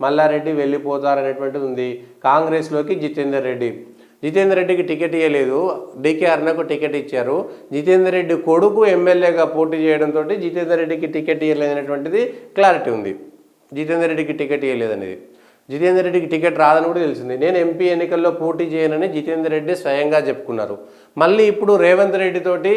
మల్లారెడ్డి వెళ్ళిపోతారనేటువంటిది ఉంది. కాంగ్రెస్లోకి జితేందర్ రెడ్డికి టికెట్ ఇవ్వలేదు, డికే అరుణకు టికెట్ ఇచ్చారు. జితేందర్ రెడ్డి కొడుకు ఎమ్మెల్యేగా పోటీ చేయడంతో జితేందర్ రెడ్డికి టికెట్ ఇవ్వలేదనేటువంటిది క్లారిటీ ఉంది. జితేందర్ రెడ్డికి టికెట్ ఇవ్వలేదనేది, జితేందర్ రెడ్డికి టికెట్ రాదని కూడా తెలిసింది. నేను ఎంపీ ఎన్నికల్లో పోటీ చేయనని జితేందర్ రెడ్డి స్వయంగా చెప్పుకున్నారు. మళ్ళీ ఇప్పుడు రేవంత్ రెడ్డి తోటి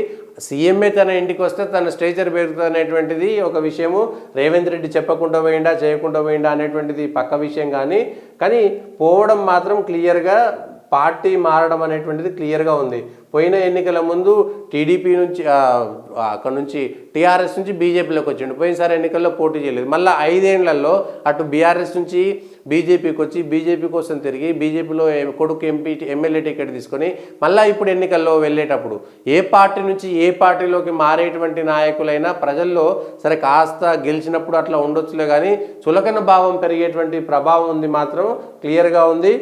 సీఎంఏ తన ఇంటికి వస్తే తన స్టేచర్ పెరుగుతుంది అనేటువంటిది ఒక విషయము. రేవంత్ రెడ్డి చెప్పకుండా పోయిందా చేయకుండా పోయిందా అనేటువంటిది పక్క విషయం. కానీ పోవడం మాత్రం క్లియర్గా పార్టీ మారడం అనేటువంటిది క్లియర్గా ఉంది. పోయిన ఎన్నికల ముందు టీడీపీ నుంచి అక్కడ నుంచి టీఆర్ఎస్ నుంచి బీజేపీలోకి వచ్చిండు. పోయినసారి ఎన్నికల్లో పోటీ చేయలేదు. మళ్ళీ 5 ఏళ్లలో అటు బీఆర్ఎస్ నుంచి బీజేపీకి వచ్చి బీజేపీ కోసం తిరిగి బీజేపీలో కొడుకు ఎమ్మెల్యే టికెట్ తీసుకొని మళ్ళీ ఇప్పుడు ఎన్నికల్లో వెళ్ళేటప్పుడు ఏ పార్టీ నుంచి ఏ పార్టీలోకి మారేటువంటి నాయకులైనా ప్రజల్లో సరే కాస్త గెలిచినప్పుడు అట్లా ఉండొచ్చులే, కానీ చులకన భావం పెరిగేటువంటి ప్రభావం ఉంది మాత్రం క్లియర్గా ఉంది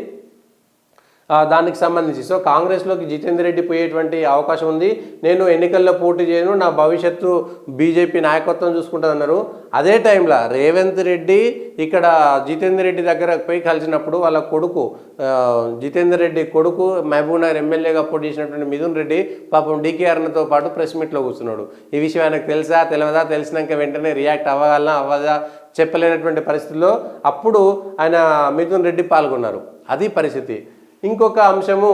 దానికి సంబంధించి. సో కాంగ్రెస్లోకి జితేందర్ రెడ్డి పోయేటువంటి అవకాశం ఉంది. నేను ఎన్నికల్లో పోటీ చేయను, నా భవిష్యత్తు బీజేపీ నాయకత్వం చూసుకుంటుందన్నారు. అదే టైంలో రేవంత్ రెడ్డి ఇక్కడ జితేందర్ రెడ్డి దగ్గర పోయి కలిసినప్పుడు వాళ్ళ కొడుకు జితేందర్ రెడ్డి కొడుకు మహబూబ్నగర్ ఎమ్మెల్యేగా పోటీ చేసినటువంటి మిథున్ రెడ్డి పాపం డీకే అరుణతో పాటు ప్రెస్ మీట్లో కూర్చున్నాడు. ఈ విషయం ఆయనకు తెలుసా తెలియదా, తెలిసినాక వెంటనే రియాక్ట్ అవ్వదా చెప్పలేనటువంటి పరిస్థితుల్లో అప్పుడు ఆయన మిథున్ రెడ్డి పాల్గొన్నారు. అది పరిస్థితి. ఇంకొక అంశము